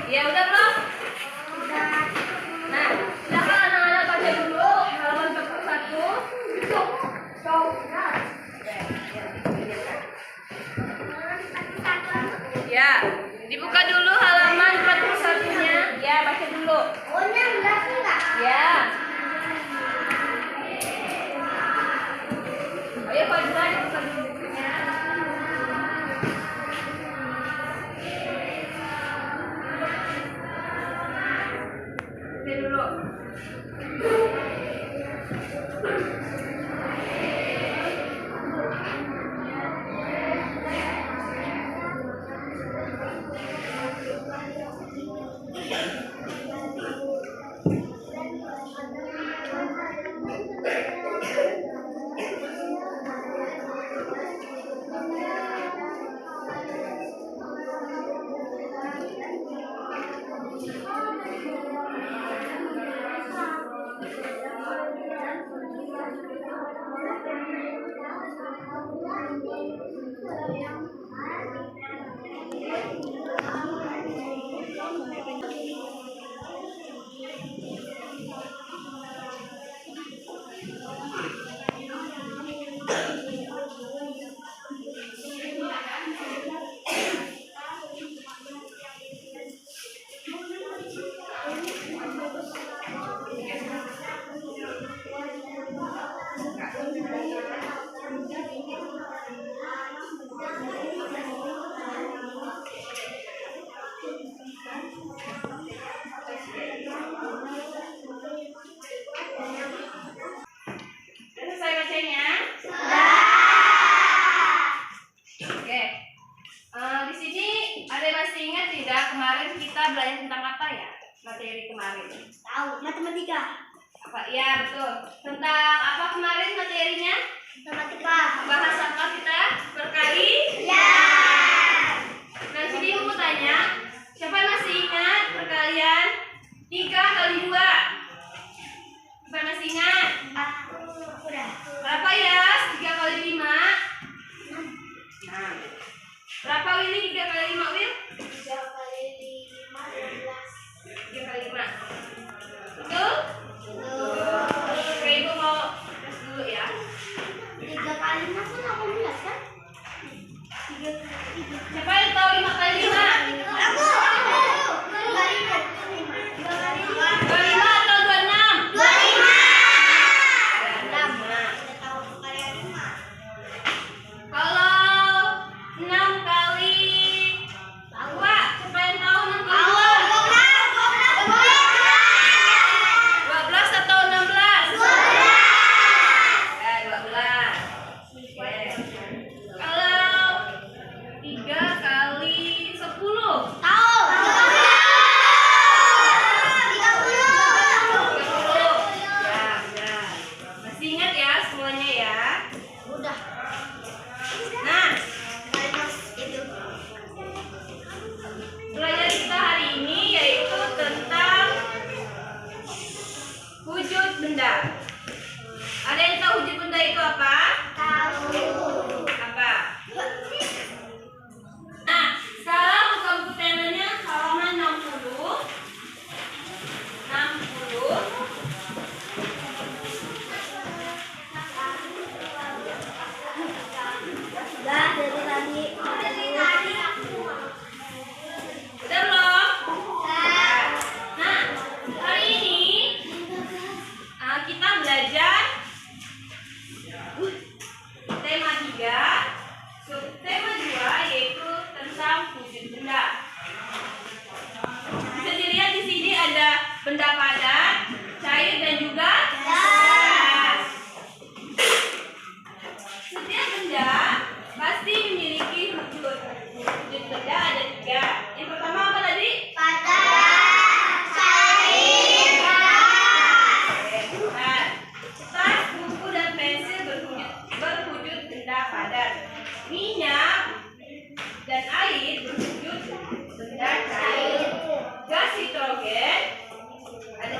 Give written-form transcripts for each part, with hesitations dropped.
Ya udah belum? Nah, silakan anak-anak baca dulu halaman 41. Ya, dibuka dulu halaman 41-nya. Ya, baca dulu. Ya. Ayo Fadila dibuka dulu bukunya. Oke dulu. Selesai bacanya? Oke. Di sini ada masih ingat tidak kemarin kita belajar tentang apa ya? Materi kemarin. Tahu, matematika. Apa? Ya, betul. Tentang apa kemarin materinya? Matematika. Bahas apa kita? Berkali? Ya. Nah, sini aku mau tanya, siapa masih ingat perkalian 3 kali 2? Siapa masih ingat? Aku udah. Berapa ya? 3 kali 5? 6. Berapa Willy 3 kali 5, Will? 3 kali 5, 12. 3 kali 5. Betul? Oke, Ibu mau tes dulu ya. 3 kali 6 kan 18 kan? 3 Siapa yang tahu 5 kali 5? Aku. 3 kali 25 atau 26? 25. 6. Udah tahu perkalian 5. Kalau 6 kali 2, siapa yang tahu 6 kali 2? 12 atau 16? 12. Ya, 12. Oke. Kalau 3 kali 10? Tahu. 30. Ya, benar. Masih ingat ya semuanya ya? Udah. Nah, Itu. pelajaran kita hari ini yaitu tentang wujud benda. Ada yang tahu wujud benda itu apa? Tahu. Apa? Nah, sekarang buka buku temanya halaman 60. 60. Udah dari tadi. Udah belum? Nah, hari ini kita belajar tema 3, subtema 2 yaitu tentang wujud benda. Bisa dilihat di sini ada benda padat, cair dan juga gas. Setiap benda pasti memiliki wujud. Wujud benda ada 3. Yang pertama apa tadi? Padat, cair, gas. Nah, kertas, buku dan pensil berwujud benda padat. Minyak dan air berwujud benda cair. Gas hidrogen ada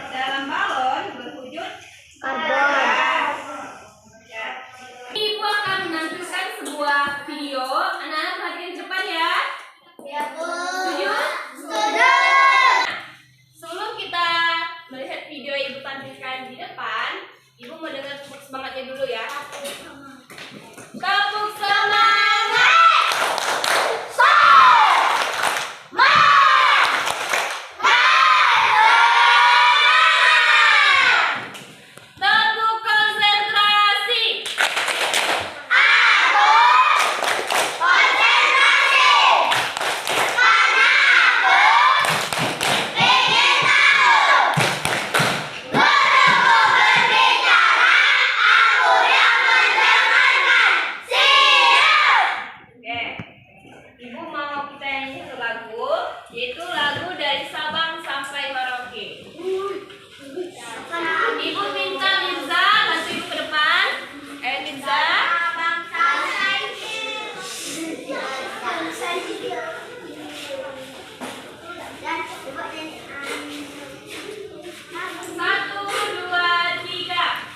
dari Sabang sampai Merauke. Ibu minta Mirza bantu ibu ke depan. Mirza. Satu, dua, tiga.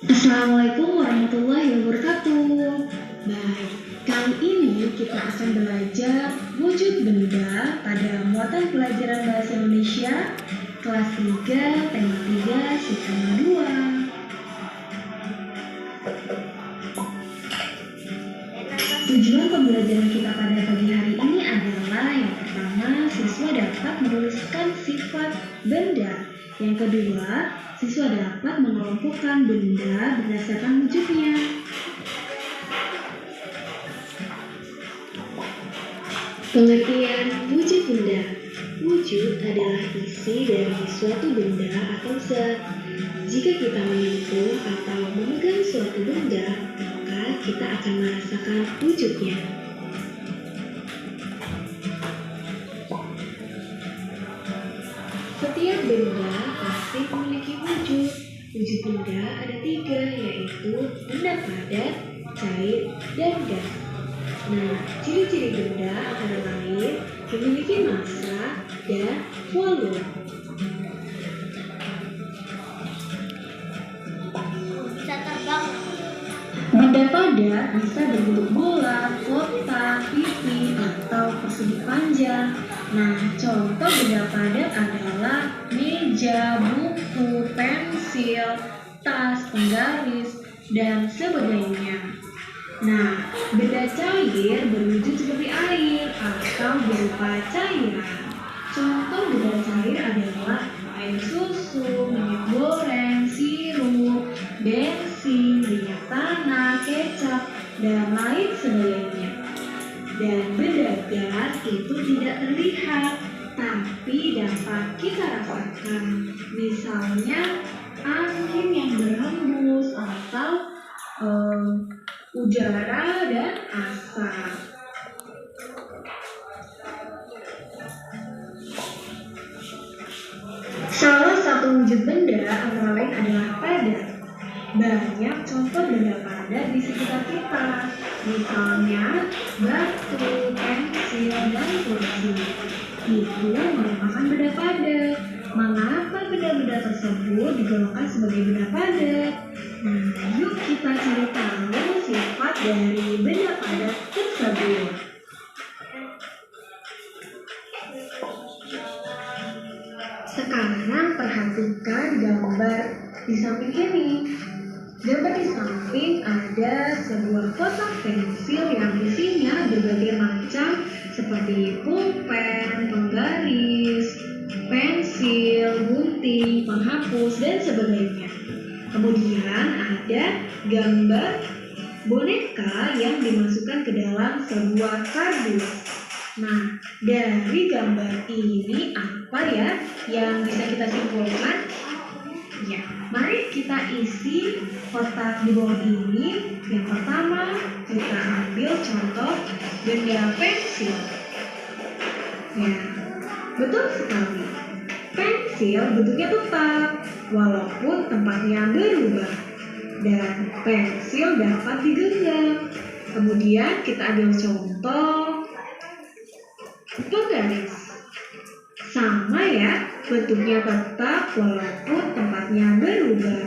Assalamualaikum warahmatullahi wabarakatuh. Baik, kali ini kita akan belajar wujud benda pada muatan pelajaran Bahasa Indonesia kelas 3, tema 3, siswa 2. Tujuan pembelajaran kita pada pagi hari ini adalah yang pertama, siswa dapat menuliskan sifat benda. Yang kedua, siswa dapat mengelompokkan benda berdasarkan wujudnya. Pengertian wujud benda. Wujud adalah isi dari suatu benda atau zat. Jika kita menyentuh atau memegang suatu benda, maka kita akan merasakan wujudnya. Setiap benda pasti memiliki wujud. Wujud benda ada 3, yaitu benda padat, cair, dan gas. Nah, ciri-ciri benda antara lain memiliki massa dan volume. Bisa terbang. Benda padat bisa berbentuk bulat, kotak, pipi, atau persegi panjang. Nah, contoh benda padat adalah meja, buku, pensil, tas, penggaris, dan sebagainya. Nah, benda cair berwujud seperti air atau berupa cairan. Contoh benda cair adalah air susu, minyak goreng, sirup, bensin, minyak tanah, kecap, dan lain sebagainya. Dan benda gas itu tidak terlihat, tapi dapat kita rasakan. Misalnya angin yang berhembus atau udara dan asap. Salah satu wujud benda antara lain adalah padat. Banyak contoh benda padat di sekitar kita, misalnya batu, pensil, dan kursi. Itu merupakan benda padat. Mengapa benda-benda tersebut digolongkan sebagai benda padat? Nah, yuk kita cari tahu sifat dari benda padat tersebut. Sekarang perhatikan gambar di samping kiri. Gambar di samping ada sebuah kotak pensil yang isinya berbagai macam seperti pulpen, penggaris, pensil, gunting, penghapus, dan sebagainya. Kemudian ada gambar boneka yang dimasukkan ke dalam sebuah kardus. Nah, dari gambar ini apa ya yang bisa kita simpulkan? Ya, mari kita isi kotak di bawah ini. Yang pertama, kita ambil contoh benda pensil. Ya, betul sekali. Pensil bentuknya tetap, walaupun tempatnya berubah. Dan pensil dapat digenggam. Kemudian kita ambil contoh penggaris. Sama ya, bentuknya tetap walaupun tempatnya berubah.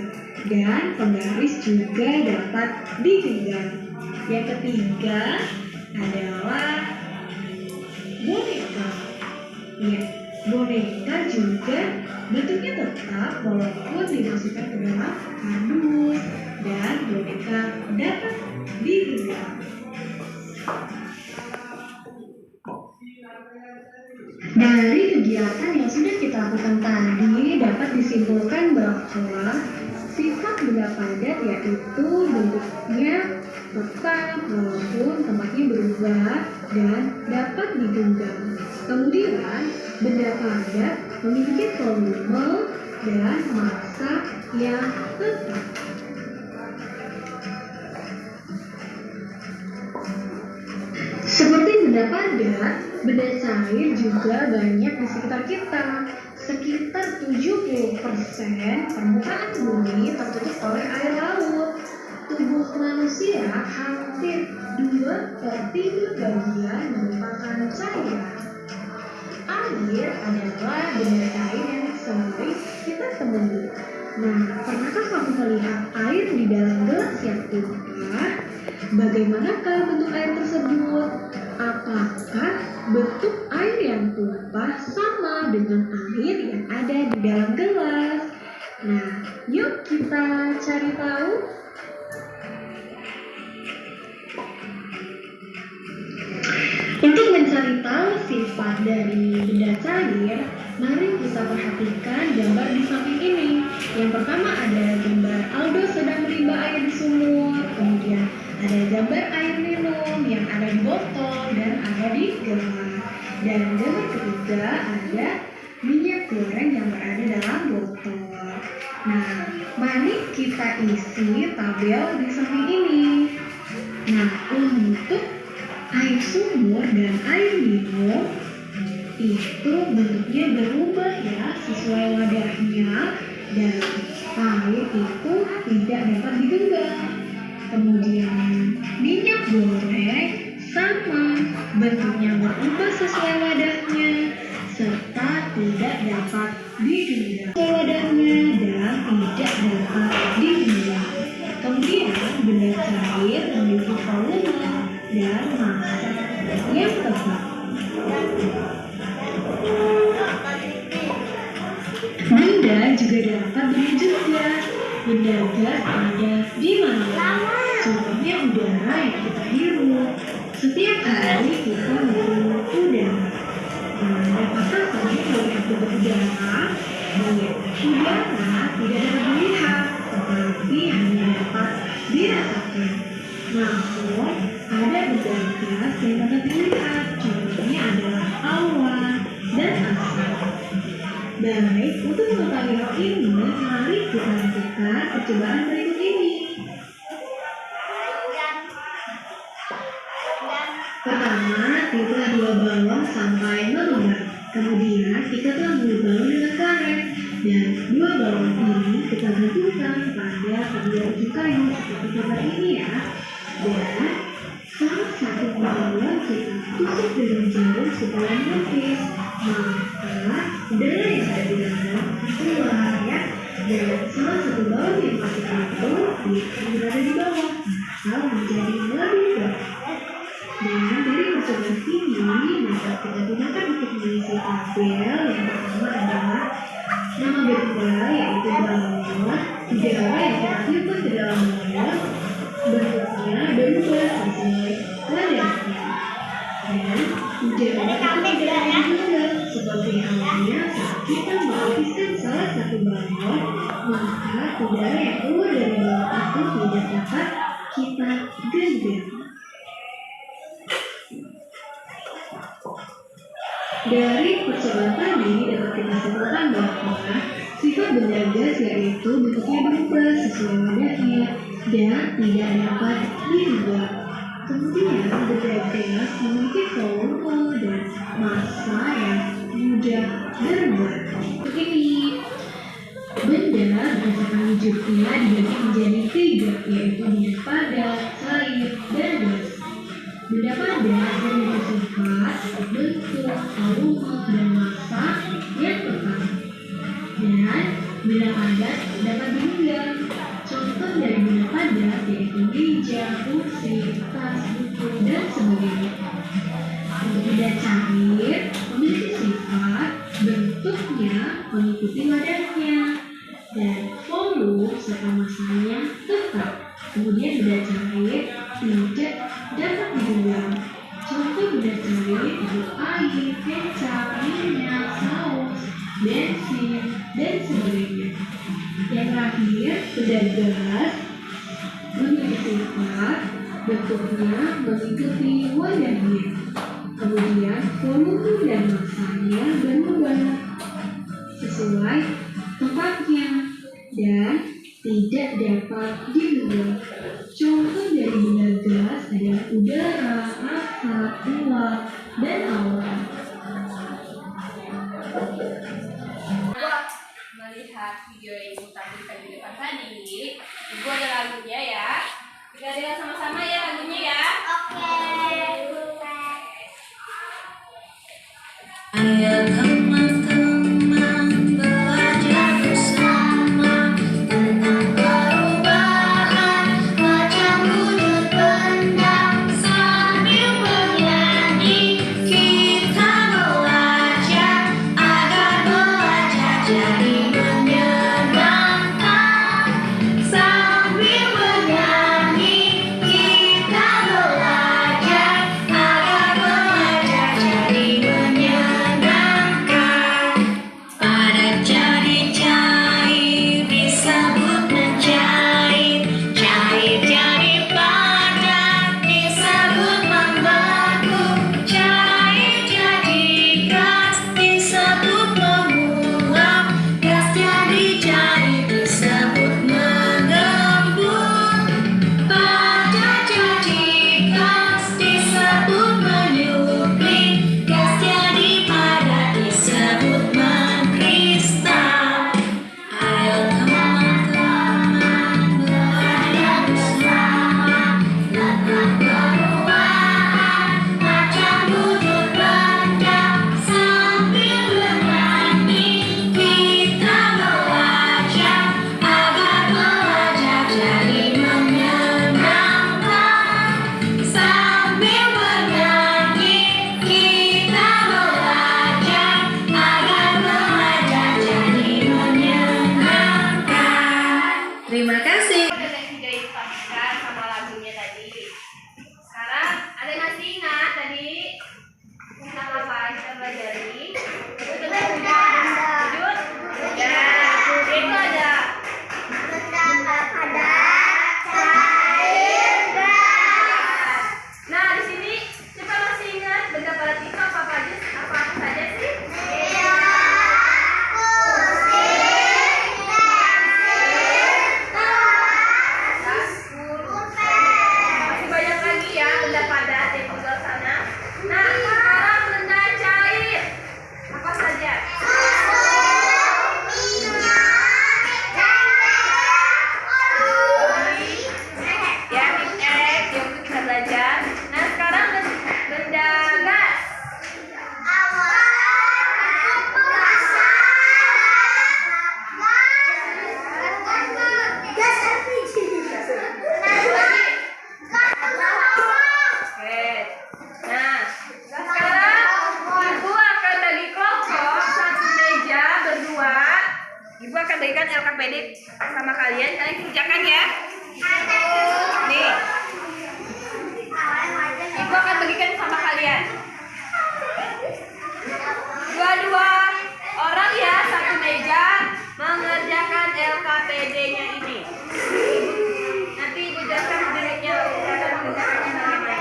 Dan penggaris juga dapat digenggam. Yang ketiga adalah boneka. Ya, boneka juga bentuknya tetap walaupun dimasukkan ke dalam kardus. Dan boneka dapat digenggam. Dari kegiatan yang sudah kita lakukan tadi dapat disimpulkan bahwa sifat benda padat yaitu bentuknya tetap walaupun tempatnya berubah dan dapat digenggam. Kemudian benda padat memiliki volume dan massa yang tetap. Seperti benda padat, benda cair juga banyak di sekitar kita. Sekitar 70% permukaan bumi tertutup oleh air laut. Tubuh manusia hampir 2/3 bagian merupakan cairan. Air adalah benda cair yang sering kita temui. Nah, pernahkah kamu melihat air di dalam gelas yang tumpah? Bagaimanakah bentuk air tersebut? Apakah bentuk air yang tumpah sama dengan air yang ada di dalam gelas? Nah, yuk kita cari tahu. Untuk mencari tahu sifat dari benda cair, mari kita perhatikan gambar di samping ini. Yang pertama ada gambar Aldo sedang menimba air di sumur, kemudian ada gambar air minum yang ada di botol dan ada di gelas. Dan gambar ketiga ada minyak goreng yang berada dalam botol. Nah, mari kita isi tabel di samping ini. Nah, untuk air sumur dan air minum itu bentuknya berubah ya sesuai wadahnya, dan air itu tidak dapat digenggam. Kemudian minyak goreng sama, bentuknya berubah sesuai wadahnya serta tidak dapat digenggam sesuai wadahnya dan tidak dapat digenggam. Kemudian benda cair memiliki volume dan massa yang tetap. Benda juga dapat menunjuk gas. Benda gas ada di mana? Contohnya udara yang kita hirup. Setiap hari kita menghirup udara. Dapatkah kamu melihat bentuk udara? Udara tidak dapat dilihat, tetapi hanya dapat dirasakan. Namun, ada benda gas yang dapat dilihat. Contohnya adalah awan dan asap. Baik, untuk mengetahui hal ini, mari kita lakukan percobaan berikut ini. Pertama, tiklah 2 balon sampai melembar. Kemudian, ikatlah 2 balon dengan karet. Dan 2 balon ini kita gantungkan pada kedua ujung kayu seperti gambar ini ya. Dan salah satu balon kita tusuk dengan jarum supaya menipis. Maka udara yang ada di dalam keluar ya. Dan salah satu balon yang masuk itu berada di bawah, maka menjadi lebih berat. Dan dari percobaan ini dapat kita gunakan untuk mengisi tabel. Yang pertama adalah nama benda yaitu balon. Udara yang kita tiupkan ke dalam balon bentuknya berubah sesuai wadahnya. Dan udara kita juga seperti halnya saat kita menghabiskan salah satu balon, maka udara yang keluar dari balon itu tidak dapat kita genggam. Dari percobaan tadi dapat kita simpulkan bahwa sifat benda gas yaitu bentuknya berubah sesuai wadahnya dan tidak dapat digenggam. Kemudian benda gas memiliki volume dan massa yang mudah berbuat. Begini, benda berdasarkan wujudnya dibagi menjadi 3, yaitu benda padat, cair, dan gas. Benda padat memiliki sifat, bentuk, volume, dan massa yang tetap. Dan benda padat dapat dipegang. Contoh dari benda padat yaitu meja, kursi, tas, buku, dan sebagainya. Untuk benda cair memiliki sifat, bentuknya mengikuti wadahnya, dan volume serta massanya tetap. Kemudian benda cair tidak dapat dipegang. Contoh benda cair itu air, kecap, minyak, saus, bensin, dan sebagainya. Yang terakhir, benda gas memiliki sifat, bentuknya mengikuti wadahnya. Kemudian volume dan massanya berubah sesuai tempatnya dan tidak dapat dipegang. Contoh dari benda gas adalah udara, asap, uap, dan awan. Melihat video yang Ibu tampilkan di depan tadi, Ibu ada lagunya ya. Kita dengar sama-sama ya lagunya ya. Ayo teman-teman belajar bersama tentang perubahan macam wujud benda. Sambil bernyanyi kita belajar agar belajar jadi menyenangkan. Sambil bernyanyi kita belajar agar belajar jadi menyenangkan. Padat jadi cair disebut mencair, cair jadi padat disebut membeku, cair jadi gas disebut menguap, gas jadi cair disebut mengembun, padat jadi gas disebut menyupling, gas jadi padat disebut mengkristal. Ayo teman-teman belajar bersama tentang perubahan macam wujud benda. Sambil bernyanyi kita belajar agar belajar jadi menyenangkan. Sambil bernyanyi kita belajar agar belajar jadi menyenangkan. Terima kasih. Ada yang sudah dipastikan sama lagunya tadi. Sekarang ada masih ingat tadi tentang apa kita pelajari? Itu tentang wujud. Ya, itu ada. Nah, di sini siapa masih ingat benda padat itu apa saja? Apa saja sih? Masih banyak lagi ya benda padat yang di sebelah sana. Nah, sekarang benda cair apa saja? Ya, yang kita belajar. Nah, sekarang benda gas. Oke. Nah, sekarang Ibu akan bagi kelompok satu meja berdua. Ibu akan berikan LKPD sama kalian. Kalian kerjakan ya. Nih. Ibu akan bagikan sama kalian. Dua-dua orang ya, satu meja mengerjakan LKPD-nya ini. Nanti Ibu jelaskan bentuknya, cara mengerjakannya bagaimana.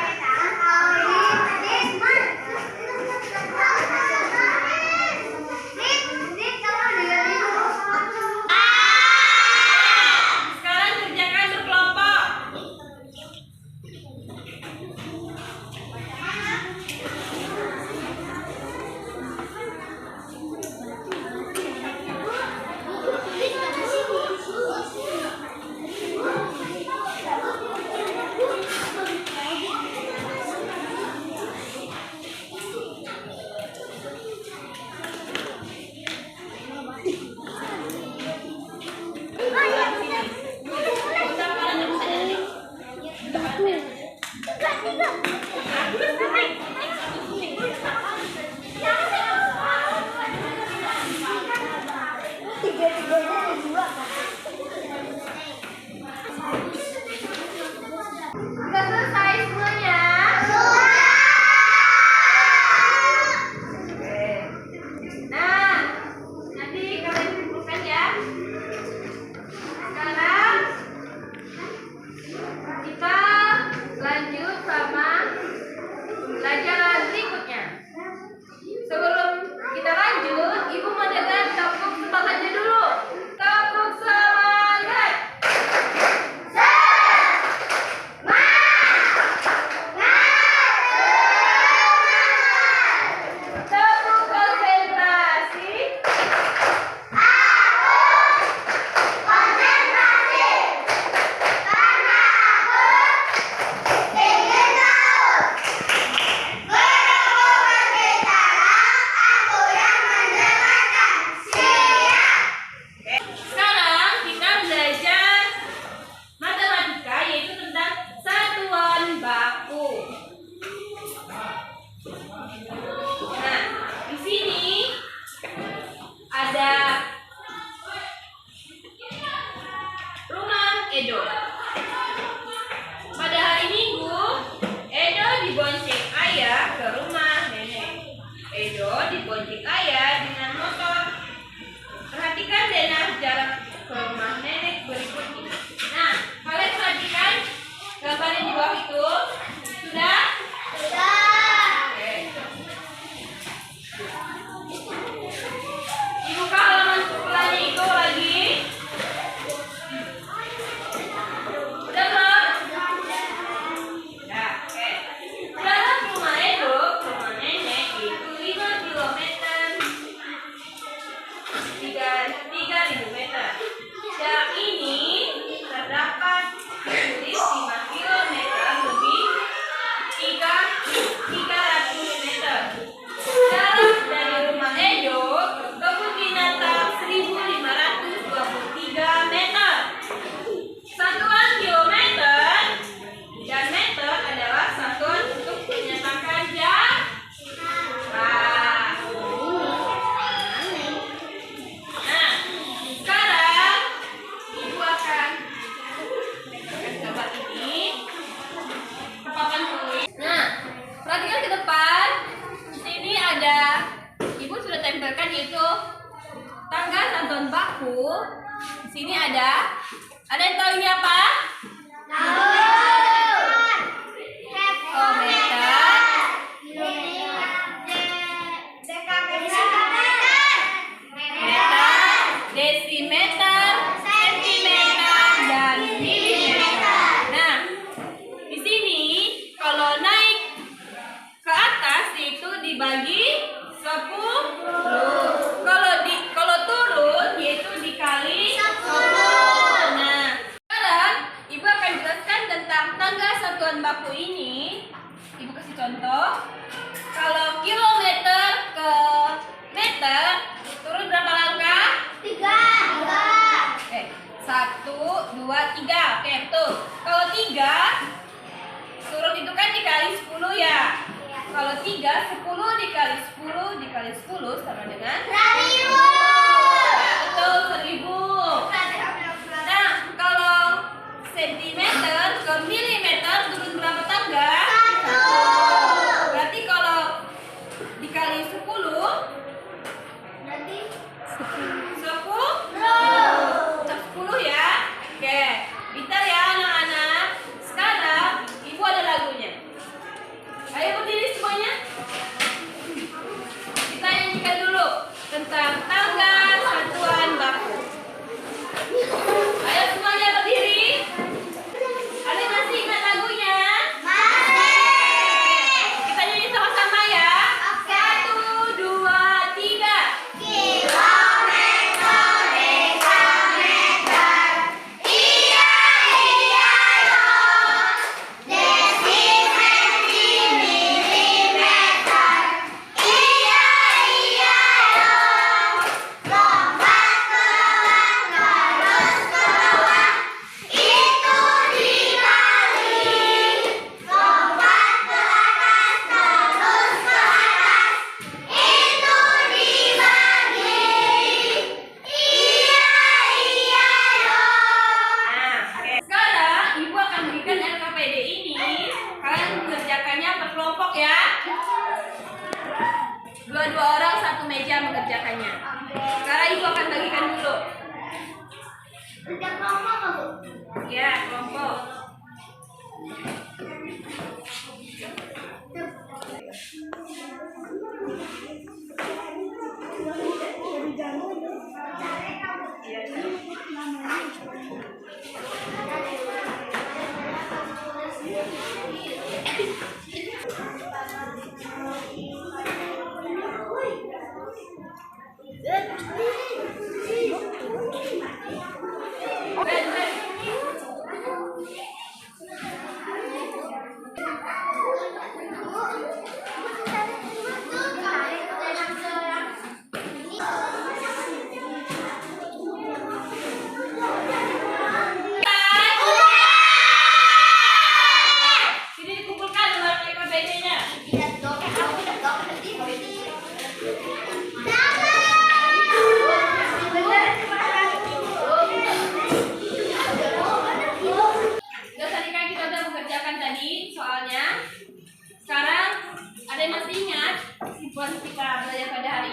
Sekarang kerjakan berkelompok. ojek ayah dengan motor. Perhatikan deh nah jarak ke rumah nenek berikut ini. Nah, kalian perhatikan gambarnya di bawah itu. Sudah? Oke. Dibuka halaman sekolahnya itu lagi. Udah belum? Ya, oke. Jarak rumah Edo ke rumah nenek itu 5 kilometer. 3.000 meter. Jarak ini terdapat tulis 5 kilometer lebih 300 meter. Jarak dari rumah Edo ke kebun binatang 1.523 meter. Satuan kilometer dan meter adalah satuan untuk menyatakan jarak. Nah, sekarang ibu akan gambar ini ke papan tulis. Nah, perhatikan ke depan. Di sini ada, ibu sudah tempelkan yaitu tangga satuan baku. Di sini ada yang tahu ini apa? Oh, meter, meter, desimeter, sentimeter, dan milimeter. Nah, di sini kalau naik ke atas itu dibagi 10. Kalau turun yaitu dikali 10. Nah, sekarang ibu akan jelaskan tentang tangga satuan baku ini. Ibu kasih contoh. Kalau kilometer ke meter turun berapa langkah? 1, 2, 3. Oke, betul. Kalau 3 turun itu kan dikali 10 ya. Kalau 3, 10 dikali 10 dikali 10 sama dengan 1000. betul, 1000. Nah, kalau sentimeter ke milimeter turun berapa tangga? 1. Berarti kalau dikali 10 10 ya. Oke, pintar ya anak-anak. Sekarang ibu ada lagunya. Ayo berdiri semuanya. Kita nyanyikan dulu tentang tangga satuan baku. Ayo semuanya berdiri. Ada masih ingat lagunya? Kita nyanyi sama-sama ya. 1, 2, 3. Sekarang ibu akan berikan LKPD ini. Kalian mengerjakannya per kelompok ya. 2 orang satu meja mengerjakannya. Sekarang ibu akan bagikan dulu. Ya, kelompok.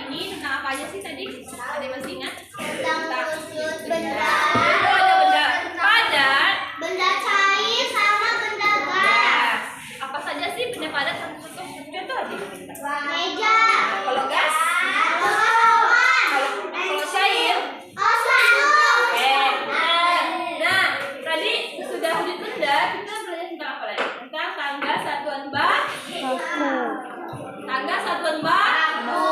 ini tentang apa aja sih tadi? Ada yang masih ingat? Tentang wujud benda. Oh, ada benda padat. Benda cair sama benda Ya. gas. Apa saja sih benda padat? Contoh aja. Meja. Kalau gas, Awan. kalau cair. Oh, sabun. Nah, tadi sudah wujud benda, kita belajar tentang apa lagi? Tentang tangga satuan tangga satuan baku.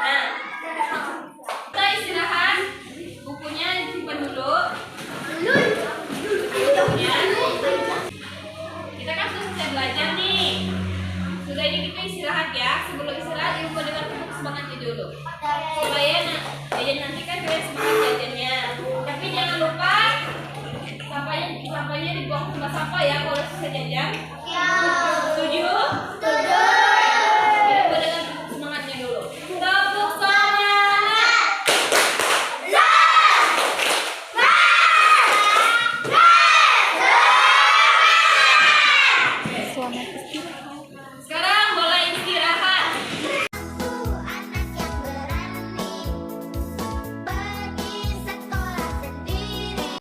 Nah, kita istirahat. Bukunya disimpan dulu. Bukunya. Kita kan sudah selesai belajar nih. Sudah ini kita istirahat ya. Sebelum istirahat, ibu mau dengar tepuk semangatnya dulu. Supaya nanti kan kalian semangat belajarnya. Tapi jangan lupa sampahnya dibuang ke tempat sampah ya kalau selesai jajan. Ya.